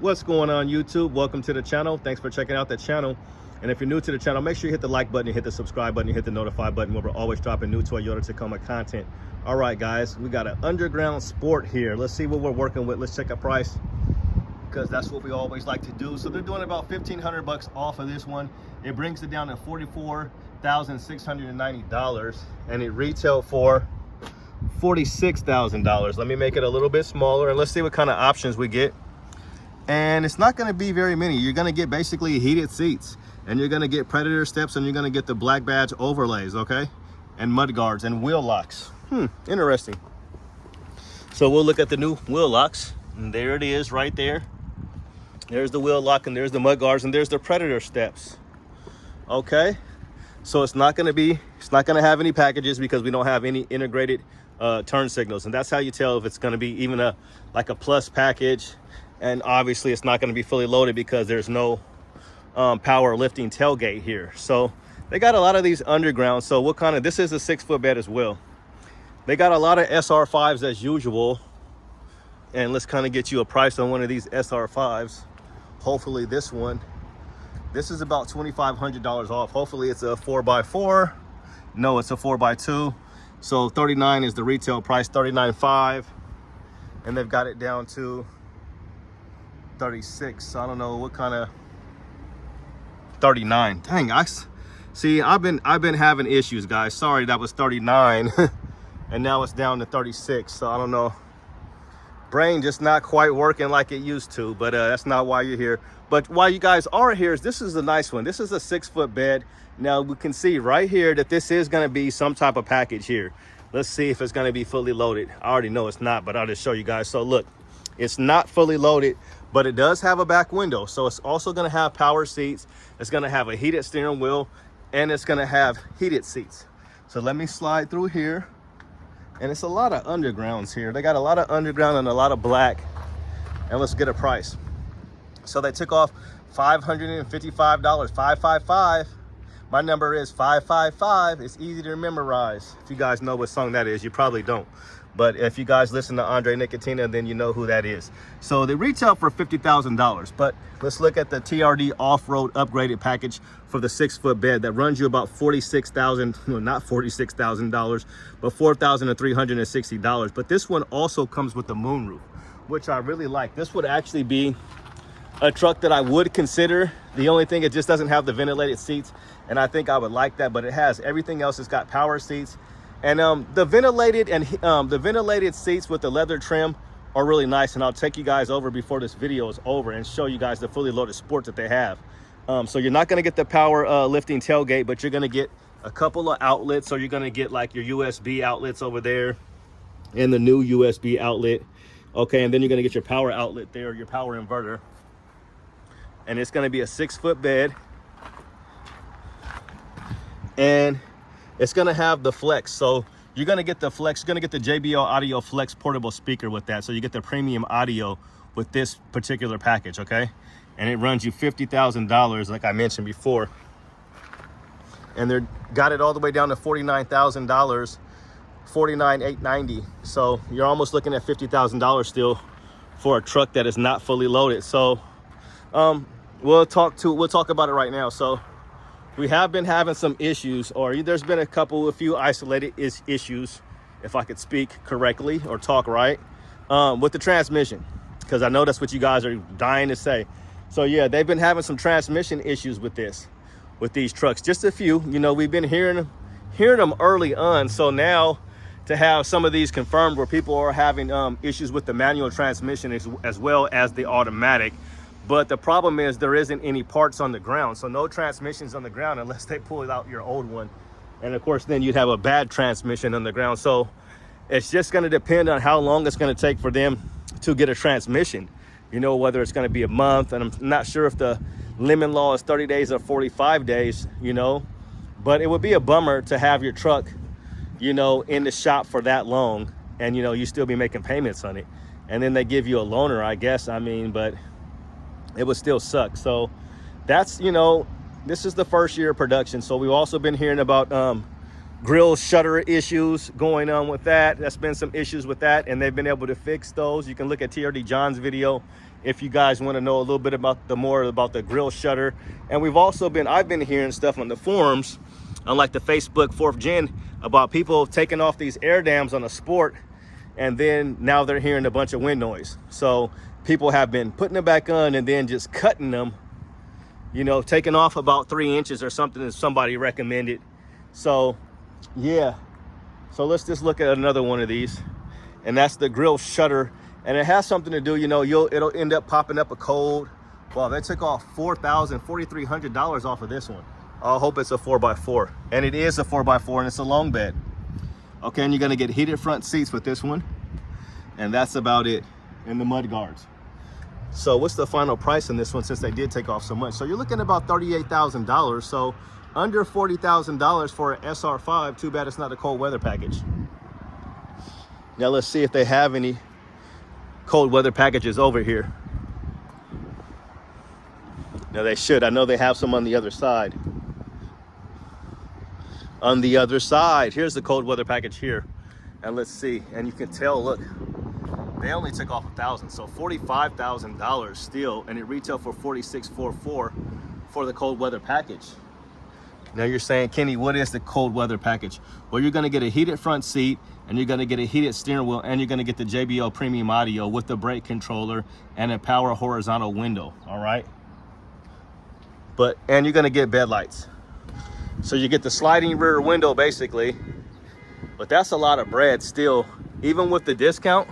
What's going on, YouTube? Welcome to the channel. Thanks for checking out the channel. And if you're new to the channel, make sure you hit the like button, you hit the subscribe button, you hit the notify button, where we're always dropping new Toyota Tacoma content. All right, guys, we got an underground sport here. Let's see what we're working with. Let's check a price, because that's what we always like to do. So they're doing about $1,500 off of this one. It brings it down to $44,690, and it retailed for $46,000. Let me make it a little bit smaller, and let's see what kind of options we get. And it's not going to be very many. You're going to get basically heated seats, and you're going to get Predator steps, and you're going to get the black badge overlays, okay, and mud guards and wheel locks. Interesting. So we'll look at the new wheel locks, and there it is right there. There's the wheel lock, and there's the mud guards, and there's the Predator steps. Okay, so it's not going to have any packages, because we don't have any integrated turn signals, and that's how you tell if it's going to be even like a plus package. And obviously it's not going to be fully loaded, because there's no power lifting tailgate here. So they got a lot of these underground. So what kind of, this is a 6-foot bed as well. They got a lot of SR5s as usual. And let's kind of get you a price on one of these SR5s. Hopefully this one, this is about $2,500 off. Hopefully it's a 4x4. No, it's a 4x2. So 39 is the retail price, 39.5, and they've got it down to 36. So I don't know what kind of 39. Dang, I've been having issues, guys. Sorry, that was 39 and now it's down to 36. So I don't know, brain just not quite working like it used to, but that's not why you're here. But why you guys are here is this is a nice one. This is a 6-foot bed. Now we can see right here that this is going to be some type of package here. Let's see if it's going to be fully loaded. I already know it's not, but I'll just show you guys. So look, it's not fully loaded, but it does have a back window. So it's also going to have power seats. It's going to have a heated steering wheel, and it's going to have heated seats. So let me slide through here. And it's a lot of undergrounds here. They got a lot of underground and a lot of black. And let's get a price. So they took off $555, 555. My number is 555. It's easy to memorize. If you guys know what song that is, you probably don't. But if you guys listen to Andre Nicotina, then you know who that is. So they retail for $50,000. But let's look at the TRD off-road upgraded package for the 6-foot bed that runs you about $46,000. No, not $46,000, but $4,360. But this one also comes with the moonroof, which I really like. This would actually be a truck that I would consider. The only thing, it just doesn't have the ventilated seats, and I think I would like that. But it has everything else. It's got power seats. And the ventilated seats with the leather trim are really nice, and I'll take you guys over before this video is over and show you guys the fully loaded sport that they have. So you're not going to get the power lifting tailgate, but you're going to get a couple of outlets. So you're going to get like your USB outlets over there and the new USB outlet. Okay, and then you're going to get your power outlet there, your power inverter. And it's going to be a 6-foot bed. And it's going to have the flex. So you're going to get the flex, you're going to get the JBL Audio Flex portable speaker with that. So you get the premium audio with this particular package, okay? And it runs you $50,000, like I mentioned before. And they got it all the way down to $49,000, $49,890. So you're almost looking at $50,000 still for a truck that is not fully loaded. So we'll talk about it right now. So we have been having some issues, or there's been a few isolated issues, if I could speak correctly or talk right, with the transmission, because I know that's what you guys are dying to say. So yeah, they've been having some transmission issues with these trucks, just a few. You know, we've been hearing them early on. So now to have some of these confirmed where people are having issues with the manual transmission as well as the automatic. But the problem is there isn't any parts on the ground. So no transmissions on the ground unless they pull out your old one. And of course, then you'd have a bad transmission on the ground. So it's just going to depend on how long it's going to take for them to get a transmission. You know, whether it's going to be a month. And I'm not sure if the lemon law is 30 days or 45 days, you know. But it would be a bummer to have your truck, you know, in the shop for that long. And, you know, you still be making payments on it. And then they give you a loaner, I guess. I mean, but it would still suck. So that's, you know, this is the first year of production. So we've also been hearing about grill shutter issues going on with that. That's been some issues with that, and they've been able to fix those. You can look at TRD John's video if you guys want to know a little bit about more about the grill shutter. And I've been hearing stuff on the forums, on like the Facebook 4th Gen, about people taking off these air dams on a Sport, and then now they're hearing a bunch of wind noise. So people have been putting it back on and then just cutting them, you know, taking off about 3 inches or something that somebody recommended. So yeah, so let's just look at another one of these, and that's the grill shutter. And it has something to do, you know, it'll end up popping up a code. Well, they took off $4,300 off of this one. I hope it's a 4x4, and it is a 4x4, and it's a long bed. Okay, and you're gonna get heated front seats with this one, and that's about it. And the mud guards. So what's the final price on this one, since they did take off so much? So you're looking at about $38,000. So under $40,000 for an SR5. Too bad it's not a cold weather package. Now let's see if they have any cold weather packages over here. Now they should. I know they have some on the other side. On the other side, here's the cold weather package here. And let's see, and you can tell, look, they only took off $1,000, so $45,000 still, and it retailed for $46,444 for the cold weather package. Now you're saying, Kenny, what is the cold weather package? Well, you're gonna get a heated front seat, and you're gonna get a heated steering wheel, and you're gonna get the JBL premium audio with the brake controller and a power horizontal window, all right? And you're gonna get bed lights. So you get the sliding rear window basically, but that's a lot of bread still, even with the discount.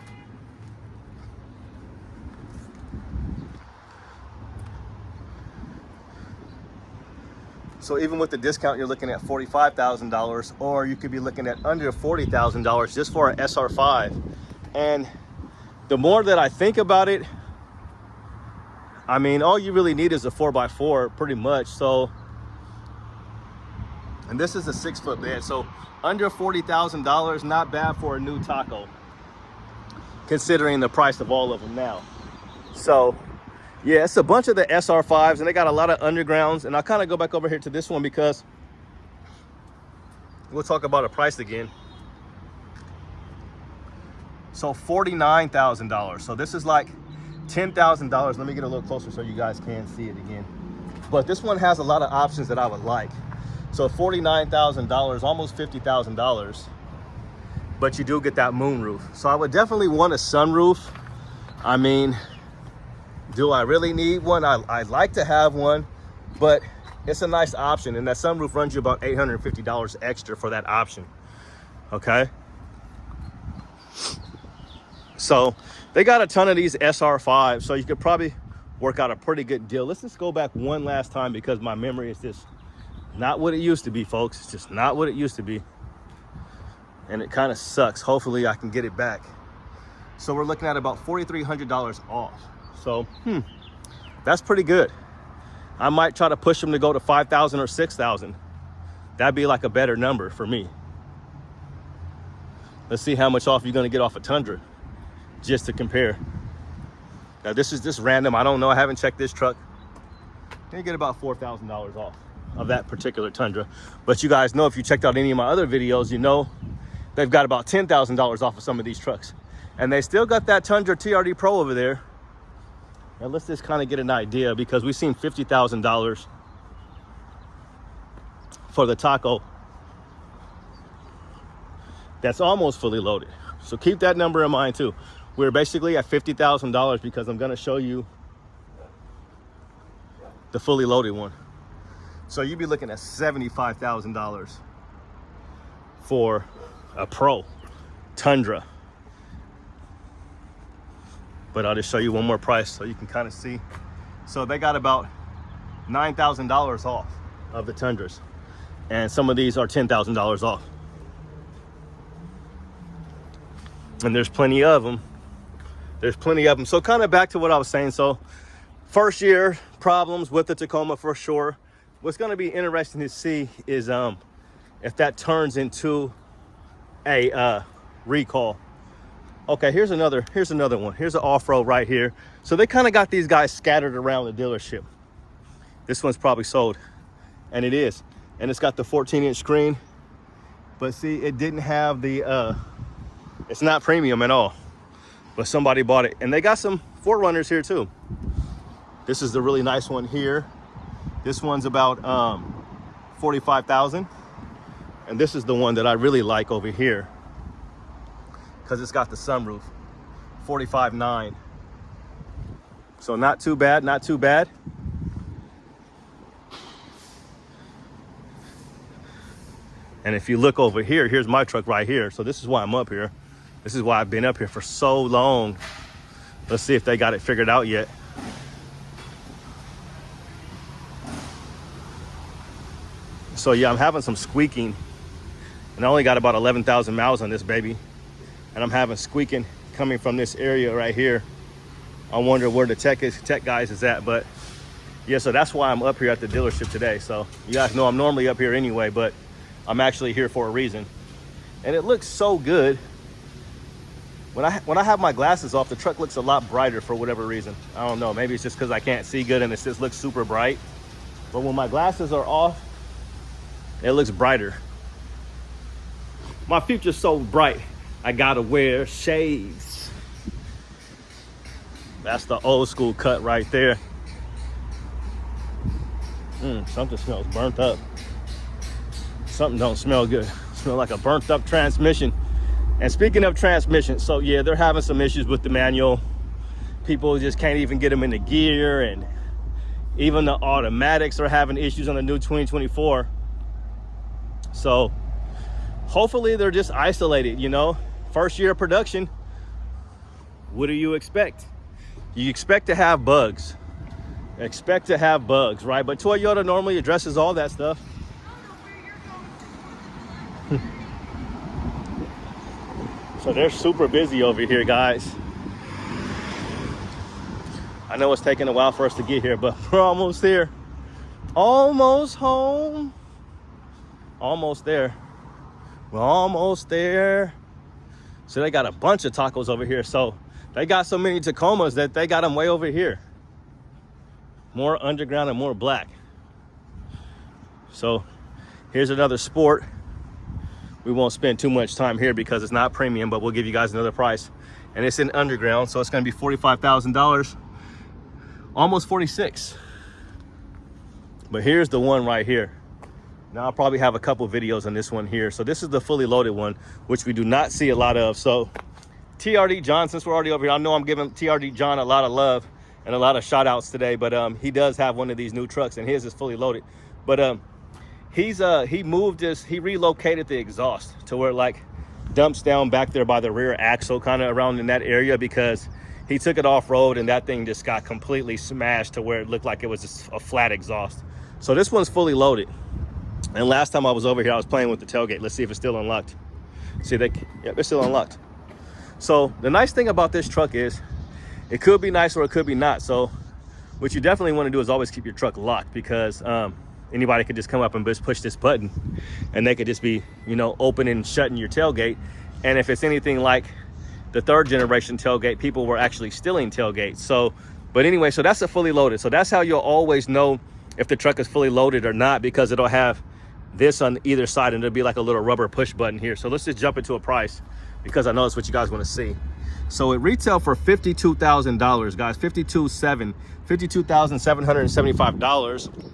So even with the discount, you're looking at $45,000, or you could be looking at under $40,000 just for an SR5. And the more that I think about it, I mean, all you really need is a 4x4 pretty much. So, and this is a 6-foot bed. So under $40,000, not bad for a new Taco, considering the price of all of them now. So yeah, it's a bunch of the SR5s, and they got a lot of undergrounds. And I'll kind of go back over here to this one because we'll talk about a price again. So $49,000. So this is like $10,000. Let me get a little closer so you guys can see it again. But this one has a lot of options that I would like. So $49,000, almost $50,000. But you do get that moonroof. So I would definitely want a sunroof. I mean, do I really need one? I'd like to have one, but it's a nice option. And that sunroof runs you about $850 extra for that option, okay? So they got a ton of these SR5, so you could probably work out a pretty good deal. Let's just go back one last time because my memory is just not what it used to be, folks. It's just not what it used to be. And it kind of sucks. Hopefully I can get it back. So we're looking at about $4,300 off. So, that's pretty good. I might try to push them to go to 5,000 or 6,000. That'd be like a better number for me. Let's see how much off you're gonna get off a Tundra, just to compare. Now this is just random. I don't know. I haven't checked this truck. You get about $4,000 off of that particular Tundra. But you guys know, if you checked out any of my other videos, you know they've got about $10,000 off of some of these trucks. And they still got that Tundra TRD Pro over there. And let's just kind of get an idea, because we've seen $50,000 for the Taco that's almost fully loaded. So keep that number in mind too. We're basically at $50,000 because I'm going to show you the fully loaded one. So you'd be looking at $75,000 for a Pro Tundra. But I'll just show you one more price so you can kind of see. So they got about $9,000 off of the Tundras. And some of these are $10,000 off. And there's plenty of them. There's plenty of them. So kind of back to what I was saying. So first year problems with the Tacoma for sure. What's going to be interesting to see is if that turns into a recall. Okay, here's another one. Here's an off-road right here. So they kind of got these guys scattered around the dealership. This one's probably sold, and it is. And it's got the 14-inch screen. But see, it didn't have the, it's not premium at all. but somebody bought it. And they got some 4Runners here too. This is the really nice one here. This one's about 45,000. And this is the one that I really like over here because it's got the sunroof, 45.9. So not too bad, not too bad. And if you look over here, here's my truck right here. So this is why I'm up here. This is why I've been up here for so long. Let's see if they got it figured out yet. So yeah, I'm having some squeaking. And I only got about 11,000 miles on this baby. And I'm having squeaking coming from this area right here. I wonder where the tech guys is at. But yeah, so that's why I'm up here at the dealership today. So you guys know I'm normally up here anyway, but I'm actually here for a reason. And it looks so good. When I have my glasses off, the truck looks a lot brighter for whatever reason. I don't know, maybe it's just because I can't see good and it just looks super bright. But when my glasses are off, it looks brighter. My future's so bright, I gotta wear shades. That's the old school cut right there. Something smells burnt up. Something don't smell good. Smell like a burnt up transmission. And speaking of transmission, so yeah, they're having some issues with the manual. People just can't even get them into gear, and even the automatics are having issues on the new 2024. So hopefully they're just isolated, you know. First year of production, what do you expect? You expect to have bugs. Expect to have bugs, right? But Toyota normally addresses all that stuff. So they're super busy over here, guys. I know it's taking a while for us to get here, but we're almost there. Almost home. Almost there. We're almost there. So they got a bunch of tacos over here. So they got so many Tacomas that they got them way over here. More underground and more black. So here's another Sport. We won't spend too much time here because it's not premium, but we'll give you guys another price. And it's in underground, so it's gonna be $45,000. Almost 46. But here's the one right here. Now I'll probably have a couple videos on this one here. So this is the fully loaded one, which we do not see a lot of. So TRD John, since we're already over here, I know I'm giving TRD John a lot of love and a lot of shout outs today, but he does have one of these new trucks and his is fully loaded. But he relocated the exhaust to where it like dumps down back there by the rear axle, kind of around in that area, because he took it off road and that thing just got completely smashed to where it looked like it was just a flat exhaust. So this one's fully loaded. And last time I was over here, I was playing with the tailgate. Let's see if it's still unlocked. See, yep, it's still unlocked. So the nice thing about this truck is it could be nice or it could be not. So what you definitely want to do is always keep your truck locked, because anybody could just come up and just push this button and they could just be, you know, opening and shutting your tailgate. And if it's anything like the 3rd generation tailgate, people were actually stealing tailgates. So, but anyway, so that's a fully loaded. So that's how you'll always know if the truck is fully loaded or not, because it'll have this on either side and it'll be like a little rubber push button here. So let's just jump into a price, because I know it's what you guys want to see. So it retailed for $52,000, guys, $52,775.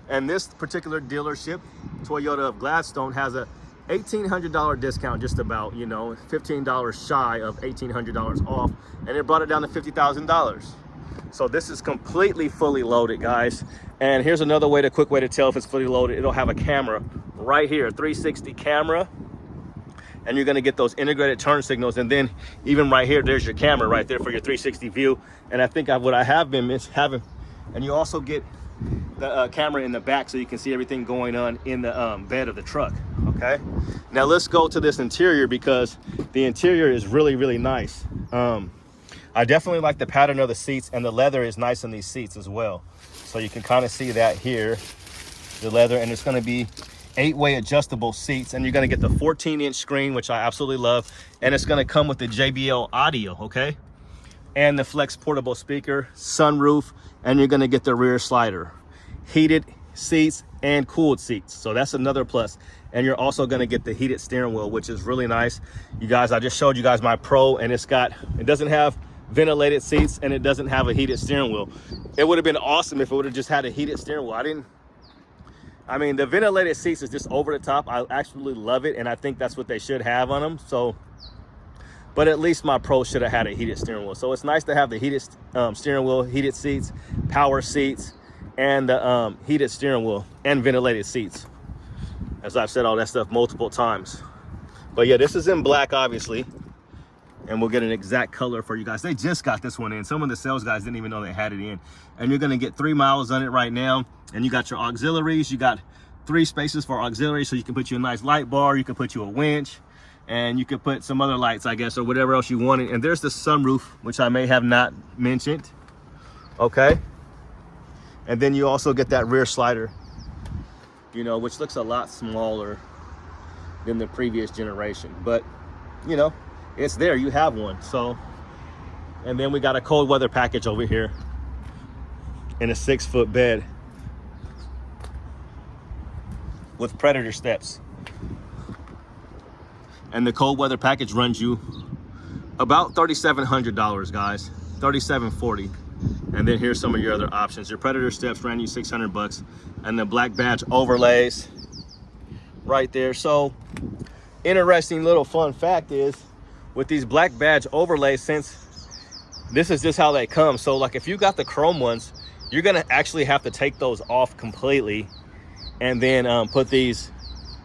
And this particular dealership, Toyota of Gladstone, has a $1,800 discount, just about, you know, $15 shy of $1,800 off, and it brought it down to $50,000. So this is completely fully loaded, guys. And here's another way, quick way to tell if it's fully loaded. It'll have a camera right here, 360 camera, and you're gonna get those integrated turn signals. And then even right here, there's your camera right there for your 360 view. And I think what I have been having, and you also get the camera in the back so you can see everything going on in the bed of the truck. Okay, now let's go to this interior, because the interior is really, really nice. I definitely like the pattern of the seats, and the leather is nice in these seats as well. So you can kind of see that here, the leather, and it's going to be 8-way adjustable seats, and you're going to get the 14-inch screen, which I absolutely love, and it's going to come with the JBL audio, okay, and the flex portable speaker, sunroof, and you're going to get the rear slider, heated seats and cooled seats, so that's another plus. And you're also going to get the heated steering wheel, which is really nice. You guys, I just showed you guys my Pro, and it doesn't have ventilated seats and it doesn't have a heated steering wheel. It would have been awesome if it would have just had a heated steering wheel. I mean, the ventilated seats is just over the top. I absolutely love it, and I think that's what they should have on them. So, but at least my Pro should have had a heated steering wheel. So it's nice to have the heated steering wheel, heated seats, power seats, and the heated steering wheel and ventilated seats. As I've said all that stuff multiple times. But yeah, this is in black, obviously, and we'll get an exact color for you guys. They just got this one in. Some of the sales guys didn't even know they had it in. And you're gonna get 3 miles on it right now. And you got your auxiliaries. You got 3 spaces for auxiliaries, so you can put you a nice light bar, you can put you a winch, and you can put some other lights, I guess, or whatever else you wanted. And there's the sunroof, which I may have not mentioned. Okay. And then you also get that rear slider, you know, which looks a lot smaller than the previous generation, but you know, it's there, you have one. So, and then we got a cold weather package over here in a 6-foot bed with Predator steps. And the cold weather package runs you about $3,700, guys, $3,740. And then here's some of your other options. Your Predator steps ran you $600, and the black badge overlays right there. So interesting little fun fact is, with these black badge overlays, since this is just how they come, so like if you got the chrome ones, you're gonna actually have to take those off completely and then put these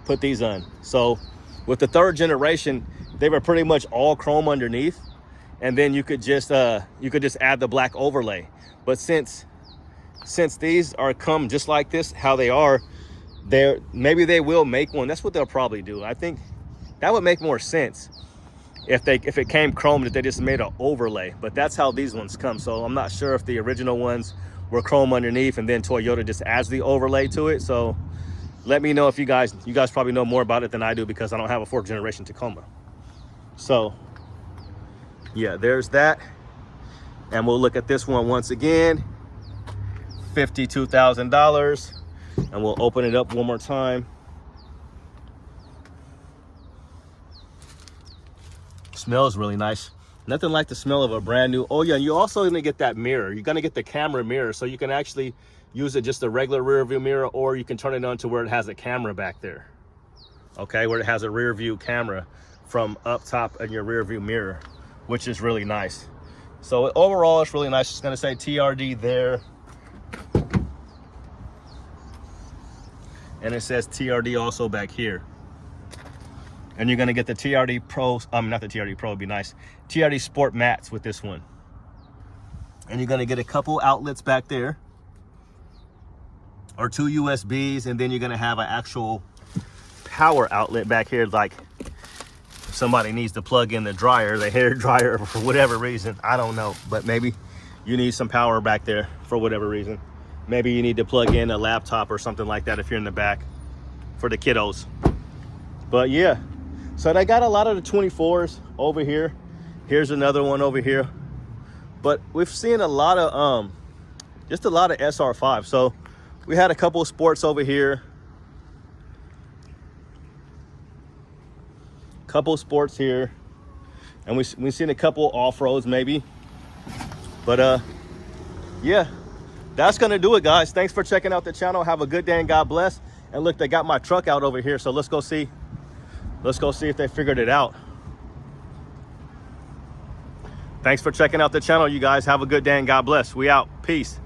on. So with the 3rd generation, they were pretty much all chrome underneath, and then you could just add the black overlay. But since these are come just like this, how they are, maybe they will make one. That's what they'll probably do. I think that would make more sense if it came chrome, that they just made an overlay. But that's how these ones come. So I'm not sure if the original ones were chrome underneath and then Toyota just adds the overlay to it. So let me know if you guys probably know more about it than I do, because I don't have a 4th generation Tacoma. So yeah, there's that. And we'll look at this one once again, $52,000, and we'll open it up one more time. Smells really nice. Nothing like the smell of a brand new. Oh yeah, and you also gonna get that mirror. You're gonna get the camera mirror, so you can actually use it just a regular rear view mirror, or you can turn it on to where it has a camera back there. Okay, where it has a rear view camera from up top in your rear view mirror, which is really nice. So overall, it's really nice. It's gonna say TRD there, and it says TRD also back here. And you're gonna get the TRD Pro, not the TRD Pro, it'd be nice, TRD Sport mats with this one. And you're gonna get a couple outlets back there, or 2 USBs, and then you're gonna have an actual power outlet back here, like if somebody needs to plug in the dryer, the hair dryer, for whatever reason, I don't know, but maybe you need some power back there for whatever reason. Maybe you need to plug in a laptop or something like that if you're in the back for the kiddos. But yeah, so they got a lot of the 24s over here. Here's another one over here. But we've seen a lot of just a lot of SR5. So we had a couple of sports over here, couple of sports here, and we've seen a couple off-roads maybe. But yeah, that's gonna do it, guys. Thanks for checking out the channel. Have a good day and God bless. And look, they got my truck out over here, so let's go see if they figured it out. Thanks for checking out the channel, you guys. Have a good day and God bless. We out. Peace.